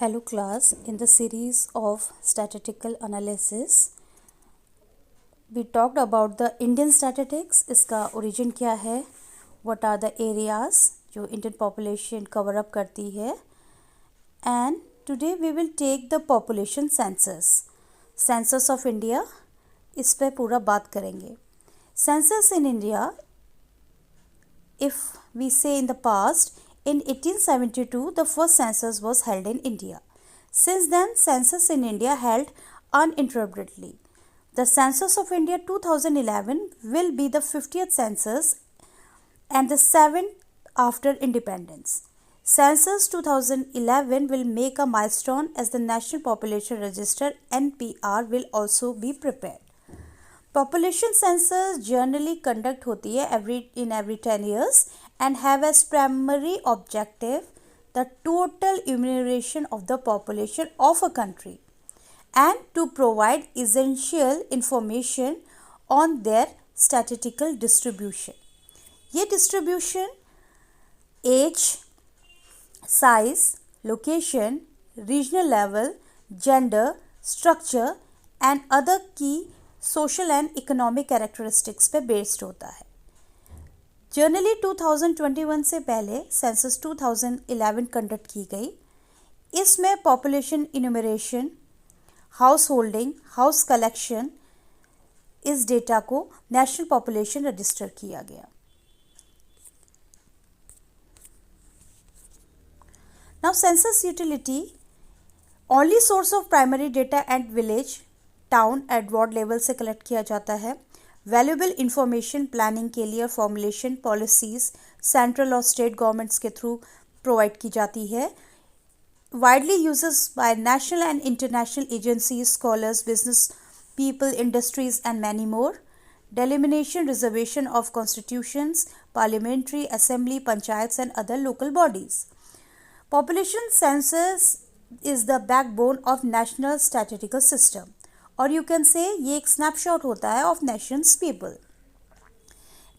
Hello class, in the series of statistical analysis, we talked about the Indian statistics, इसका origin क्या है, what are the areas जो Indian population cover up करती है, and today we will take the population census of India, इस पे पूरा बात करेंगे. Census in India, if we say in the past, in 1872, the first census was held in India. Since then, census in India held uninterruptedly. The Census of India 2011 will be the 50th census and the 7th after independence. Census 2011 will make a milestone as the National Population Register (NPR) will also be prepared. Population census generally conduct होती है every 10 years and have as primary objective the total enumeration of the population of a country and to provide essential information on their statistical distribution. ये distribution age, size, location, regional level, gender, structure and other key social and economic characteristics पे based होता है. Generally 2021 से पहले census 2011 conduct की गई. इसमें population enumeration, house holding, house collection, इस डेटा को नेशनल पॉपुलेशन रजिस्टर किया गया. Now census utility, only source of primary data at village, town at ward level से कलेक्ट किया जाता है. वैल्यूएबल इंफॉर्मेशन प्लानिंग के लिए फॉर्मुलेशन पॉलिसीज सेंट्रल और स्टेट गवर्नमेंट्स के थ्रू प्रोवाइड की जाती है. Widely uses by national and international agencies, scholars, business people, industries and many more. Delimitation, reservation of constitutions, parliamentary assembly, panchayats and other local bodies. Population census is the backbone of national statistical system और you can say ये एक snapshot होता है of nations people.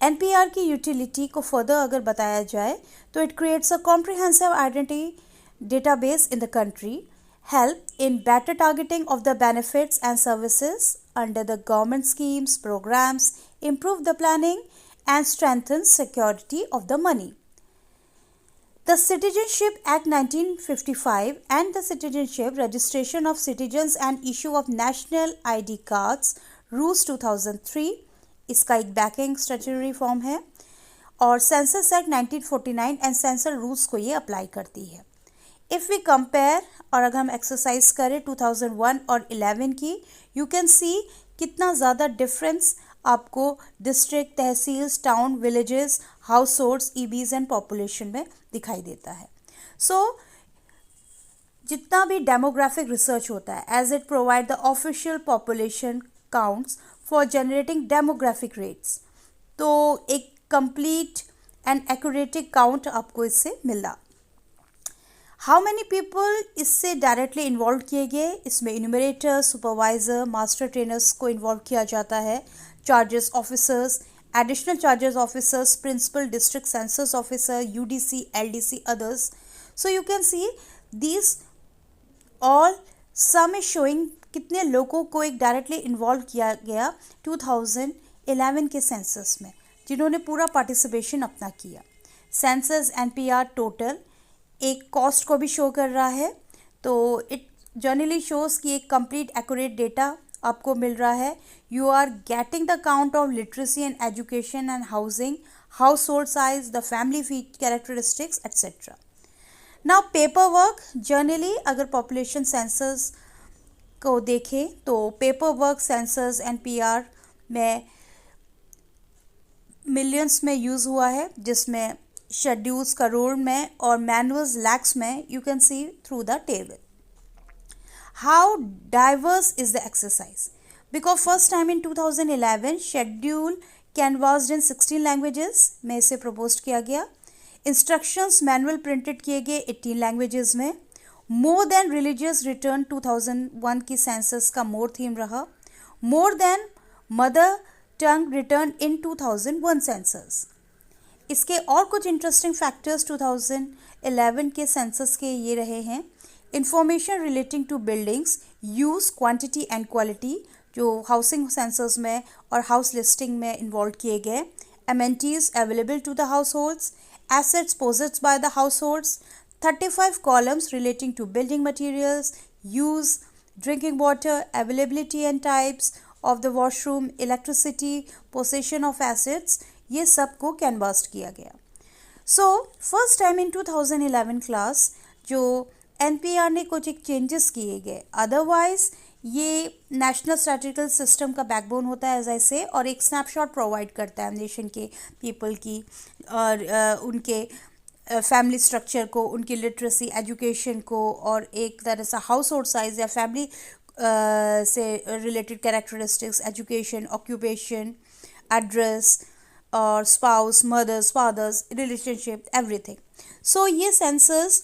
NPR की utility को further अगर बताया जाए तो it creates a comprehensive identity database in the country, help in better targeting of the benefits and services under the government schemes, programmes, improve the planning and strengthen security of the money. The Citizenship Act 1955 and the Citizenship Registration of Citizens and Issue of National ID Cards Rules 2003 इसका एक banking statutory form है और census act 1949 and sensor rules को ये apply करती है. If we compare और अगर हम एक्सरसाइज करें 2001 और 11 की, यू कैन सी कितना ज़्यादा डिफरेंस आपको district, tehsils, town, villages, households, EBs and population में दिखाई देता है. सो जितना भी डेमोग्राफिक रिसर्च होता है as it provide the official population counts for generating demographic rates, तो एक कंप्लीट एंड एक्यूरेट काउंट आपको इससे मिला. हाउ मैनी पीपल इससे डायरेक्टली इन्वॉल्व किए गए, इसमें इन्यूमरेटर, सुपरवाइजर, मास्टर ट्रेनर्स को इन्वॉल्व किया जाता है, charges officers, additional charges officers, principal district census officer, UDC, LDC, others. So you can see these all sum is showing कितने लोगों को एक डायरेक्टली इन्वॉल्व किया गया 2011 के सेंसस में, जिन्होंने पूरा पार्टिसिपेशन अपना किया. सेंसस एनपीआर टोटल एक कॉस्ट को भी शो कर रहा है, तो इट जनरली शोज कि एक कंप्लीट एक्यूरेट डेटा आपको मिल रहा है. You are getting the count of literacy and education and housing, household size, the family characteristics etcetera. Now paper work, generally अगर पॉपुलेशन सेंसस को देखें तो पेपर वर्क सेंसस एनपीआर में millions में यूज़ हुआ है, जिसमें शेड्यूल्स करोड़ में और मैनुअल्स लैक्स में. You can C through the table. How diverse is the exercise? Because first time in 2011 schedule canvassed in 16 languages में इसे proposed किया गया. Instructions manual printed किए गए 18 languages में. More than religious return 2001 की census का more theme रहा. More than mother tongue return in 2001 census. इसके और कुछ इंटरेस्टिंग फैक्टर्स 2011 के सेंसस के ये रहे हैं information relating to buildings, use, quantity and quality, जो हाउसिंग सेंसस में और हाउस लिस्टिंग में इन्वॉल्व किए गए, amenities available to the households, assets possessed by the households, 35 columns relating to building materials, use, drinking water, availability and types of the washroom, electricity, possession of assets, ये सब को कैनवास्ड किया गया. So first time in 2011 class जो NPR ने कुछ एक changes किए गए. अदरवाइज ये नेशनल स्टैटिस्टिकल सिस्टम का बैकबोन होता है एज आई से, और एक स्नैपशॉट प्रोवाइड करता है नेशन के पीपल की और उनके फैमिली स्ट्रक्चर को, उनकी लिटरेसी, एजुकेशन को, और एक तरह से हाउस होल्ड साइज या फैमिली से related characteristics, education, occupation, address और spouse, mothers, fathers, relationship, everything. So ये सेंसस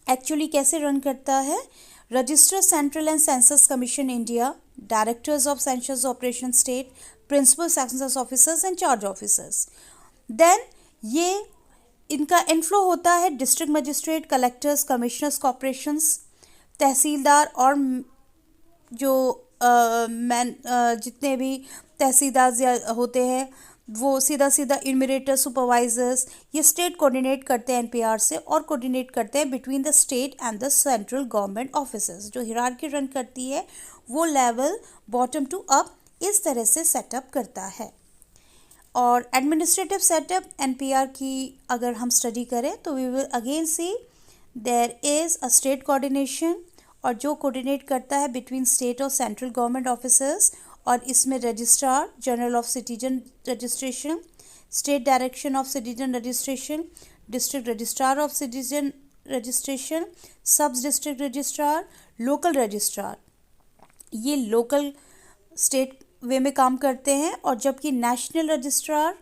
एक्चुअली कैसे रन करता है? Register central and census commission India, directors of census operation state, principal census officers and charge officers. Then ये इनका inflow होता है district magistrate, collectors, commissioners corporations, tehsildar और जो जितने भी तहसीलदार होते हैं वो सीधा इन्यूमरेटर, सुपरवाइजर्स, ये स्टेट कोऑर्डिनेट करते हैं एनपीआर से और कोऑर्डिनेट करते हैं between the state and the central government officers. जो हिरार्की रन करती है वो लेवल बॉटम टू अप इस तरह से सेटअप करता है. और एडमिनिस्ट्रेटिव सेटअप एनपीआर की अगर हम स्टडी करें तो we will again see there is a state coordination, और जो कोऑर्डिनेट करता है बिटवीन स्टेट और सेंट्रल गवर्नमेंट ऑफिसर्स, और इसमें registrar general of citizen registration, state direction of citizen registration, district registrar of citizen registration, sub district registrar, local registrar, ये local state way में काम करते हैं. और जबकि national registrar,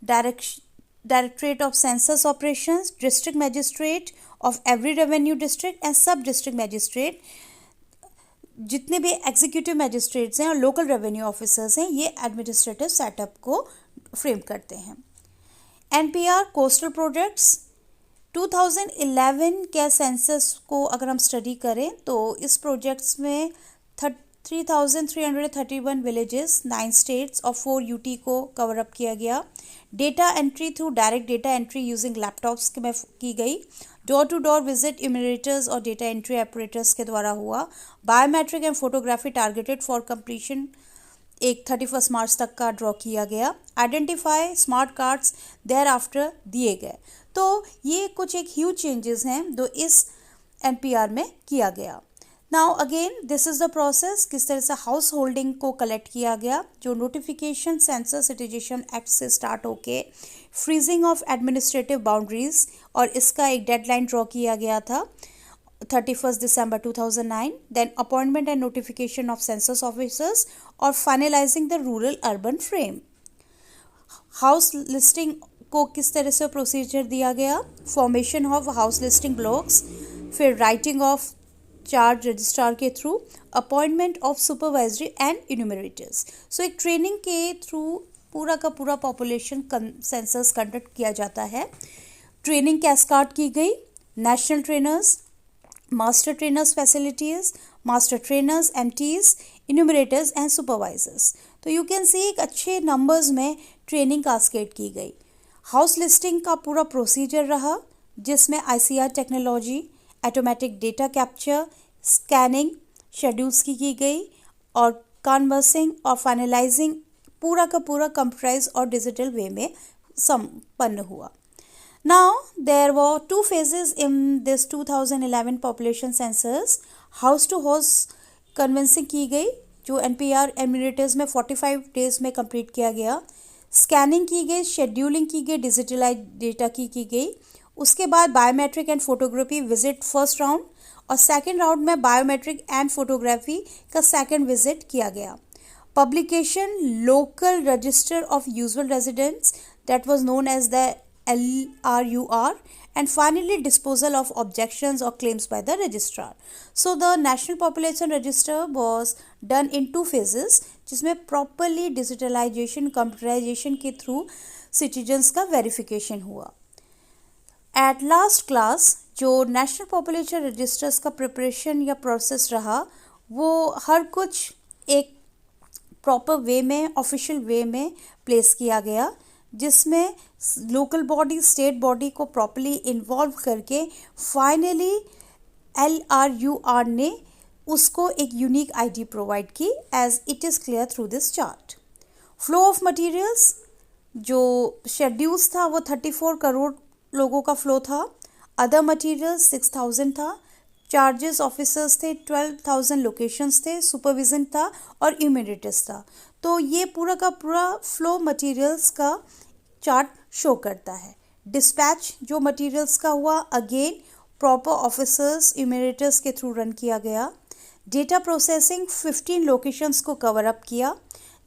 directorate of census operations, district magistrate of every revenue district and सब district magistrate, जितने भी एग्जीक्यूटिव मजिस्ट्रेट्स हैं और लोकल रेवेन्यू ऑफिसर्स हैं, ये एडमिनिस्ट्रेटिव सेटअप को फ्रेम करते हैं. एनपीआर कोस्टल प्रोजेक्ट्स 2011 के सेंसस को अगर हम स्टडी करें तो इस प्रोजेक्ट्स में 3,331 विलेजेस, 9 स्टेट्स और 4 यूटी को कवर अप किया गया. Data entry through direct data entry using laptops में की गई. Door to door visit enumerators और डेटा एंट्री ऑपरेटर्स के द्वारा हुआ. Biometric and photography targeted for completion एक 31 मार्च तक का ड्रॉ किया गया. Identify smart cards thereafter दिए गए. तो ये कुछ एक ह्यूज चेंजेस हैं जो इस एनपीआर में किया गया. Now again this is the process, किस तरह से हाउस होल्डिंग को कलेक्ट किया गया. जो नोटिफिकेशन सेंसस सिटीजन एक्ट से स्टार्ट होके फ्रीजिंग ऑफ एडमिनिस्ट्रेटिव बाउंड्रीज, और इसका एक डेडलाइन ड्रॉ किया गया था 31 दिसंबर 2009. Then appointment and notification of census officers और finalizing the rural urban frame. House listing को किस तरह से प्रोसीजर दिया गया, formation of house listing blocks, फिर राइटिंग ऑफ चार्ज रजिस्ट्रार के through, appointment of supervisory and enumerators. So एक ट्रेनिंग के थ्रू पूरा का पूरा पॉपुलेशन सेंसस कंडक्ट किया जाता है. ट्रेनिंग कैस्काड की गई. National trainers, master trainers facilities, master trainers, MTs, enumerators and supervisors. तो यू कैन सी एक अच्छे नंबर्स में ट्रेनिंग कास्केड की गई. हाउस लिस्टिंग का पूरा प्रोसीजर रहा जिसमें ICR technology, automatic data capture, scanning, schedules की गई और कन्वर्सिंग और फाइनलाइजिंग पूरा का पूरा कंप्यूटराइज और डिजिटल वे में संपन्न हुआ. Now there were 2 phases in this 2011 population census. House to house canvassing की गई जो एनपीआर एम्यूरेटर्स में 45 डेज में कंप्लीट किया गया. स्कैनिंग की गई, शेड्यूलिंग की गई, डिजिटलाइज डेटा की गई. उसके बाद biometric and photography visit first round, और सेकंड राउंड में बायोमेट्रिक एंड फोटोग्राफी का सेकंड विजिट किया गया. Publication local register of usual residents that was known as the LRUR, and finally disposal of objections or claims by the registrar. So the National Population Register was done in 2 phases, जिसमें properly digitalization, computerization के through citizens का verification हुआ. At last class जो national population registers का preparation या process रहा वो हर कुछ एक प्रॉपर वे में, ऑफिशियल वे में प्लेस किया गया, जिसमें लोकल बॉडी, स्टेट बॉडी को प्रॉपर्ली इन्वॉल्व करके फाइनली LRUR ने उसको एक यूनिक आईडी प्रोवाइड की, as it is clear through this chart. Flow of materials, जो शेड्यूल्स था वो 34 करोड़ लोगों का फ्लो था, अदर मटेरियल्स 6000 था, चार्जेस ऑफिसर्स थे 12,000, लोकेशंस थे, सुपरविजन था और इम्यूनिटीज था। तो ये पूरा का पूरा फ्लो मटेरियल्स का चार्ट शो करता है। डिस्पैच जो मटेरियल्स का हुआ, अगेन प्रॉपर ऑफिसर्स, इम्यूनिटर्स के थ्रू रन किया गया। डेटा प्रोसेसिंग 15 लोकेशंस को कवर अप किया,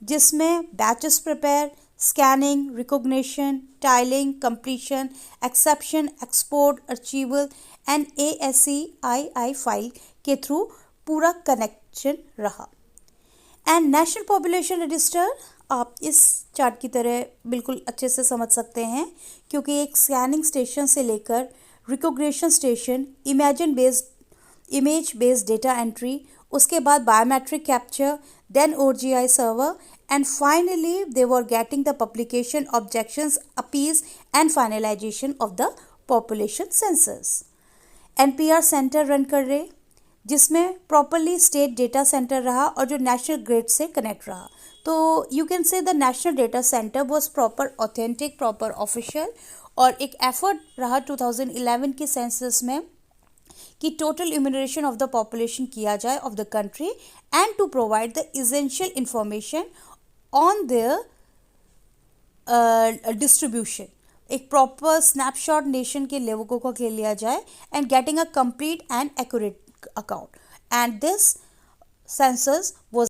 जिसमें batches prepare, scanning, recognition, tiling, completion, exception, export, archival and ASCII file के थ्रू पूरा कनेक्शन रहा। एंड नेशनल पॉपुलेशन रजिस्टर आप इस चार्ट की तरह बिल्कुल अच्छे से समझ सकते हैं, क्योंकि एक स्कैनिंग स्टेशन से लेकर recognition station, image based data entry, उसके बाद biometric capture, then OGI server, and finally they were getting the publication, objections, appeals and finalization of the population census। NPR centre run कर रहे, जिसमें properly state data centre रहा और जो national grid से connect रहा। तो you can say the national data centre was proper authentic, proper official, और एक एफर्ट रहा 2011 के सेंसस में कि total enumeration of the population किया जाए of the country and to provide the essential information on their distribution. एक proper snapshot nation के लोगों को लिया जाए and getting a complete and accurate account, and this census was